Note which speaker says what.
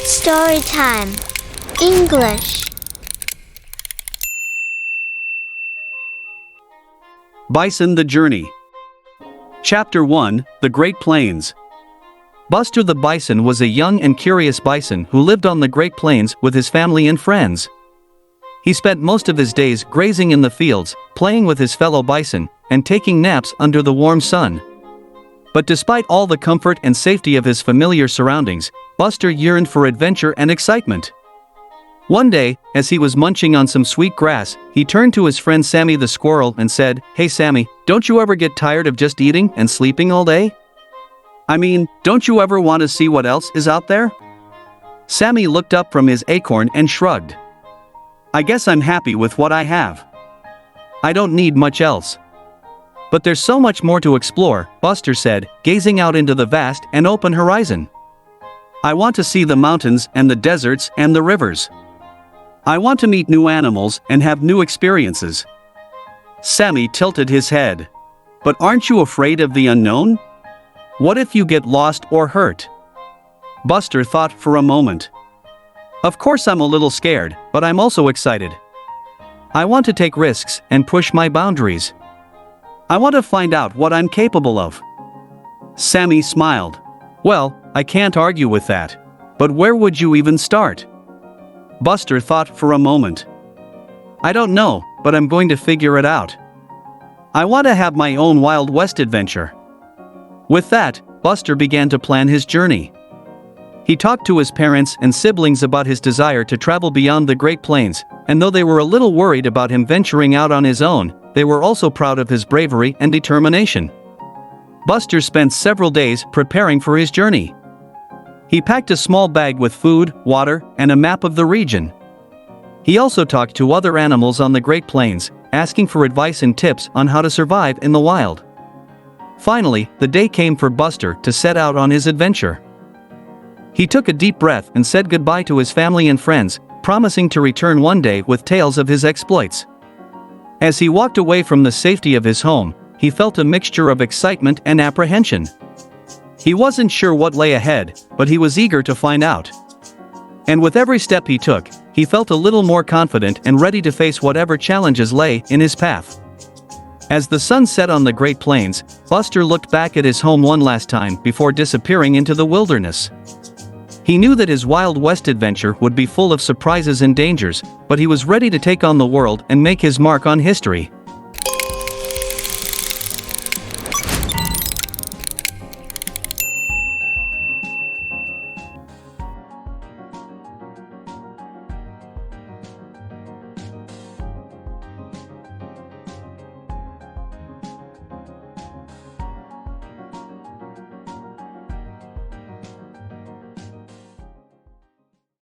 Speaker 1: Storytime English.
Speaker 2: Bison the Journey. Chapter 1, The Great Plains. Buster the Bison was a young and curious bison who lived on the Great Plains with his family and friends. He spent most of his days grazing in the fields, playing with his fellow bison, and taking naps under the warm sun. But despite all the comfort and safety of his familiar surroundings, Buster yearned for adventure and excitement. One day, as he was munching on some sweet grass, he turned to his friend Sammy the squirrel and said, "Hey Sammy, don't you ever get tired of just eating and sleeping all day? I mean, don't you ever want to see what else is out there?" Sammy looked up from his acorn and shrugged. "I guess I'm happy with what I have. I don't need much else." "But there's so much more to explore," Buster said, gazing out into the vast and open horizon. "I want to see the mountains and the deserts and the rivers. I want to meet new animals and have new experiences." Sammy tilted his head. "But aren't you afraid of the unknown? What if you get lost or hurt?" Buster thought for a moment. "Of course I'm a little scared, but I'm also excited. I want to take risks and push my boundaries. I want to find out what I'm capable of." Sammy smiled. "Well, I can't argue with that. But where would you even start?" Buster thought for a moment. "I don't know, but I'm going to figure it out. I want to have my own Wild West adventure." With that, Buster began to plan his journey. He talked to his parents and siblings about his desire to travel beyond the Great Plains, and though they were a little worried about him venturing out on his own, they were also proud of his bravery and determination. Buster spent several days preparing for his journey. He packed a small bag with food, water, and a map of the region. He also talked to other animals on the Great Plains, asking for advice and tips on how to survive in the wild. Finally, the day came for Buster to set out on his adventure. He took a deep breath and said goodbye to his family and friends, promising to return one day with tales of his exploits. As he walked away from the safety of his home, he felt a mixture of excitement and apprehension. He wasn't sure what lay ahead, but he was eager to find out. And with every step he took, he felt a little more confident and ready to face whatever challenges lay in his path. As the sun set on the Great Plains, Buster looked back at his home one last time before disappearing into the wilderness. He knew that his Wild West adventure would be full of surprises and dangers, but he was ready to take on the world and make his mark on history.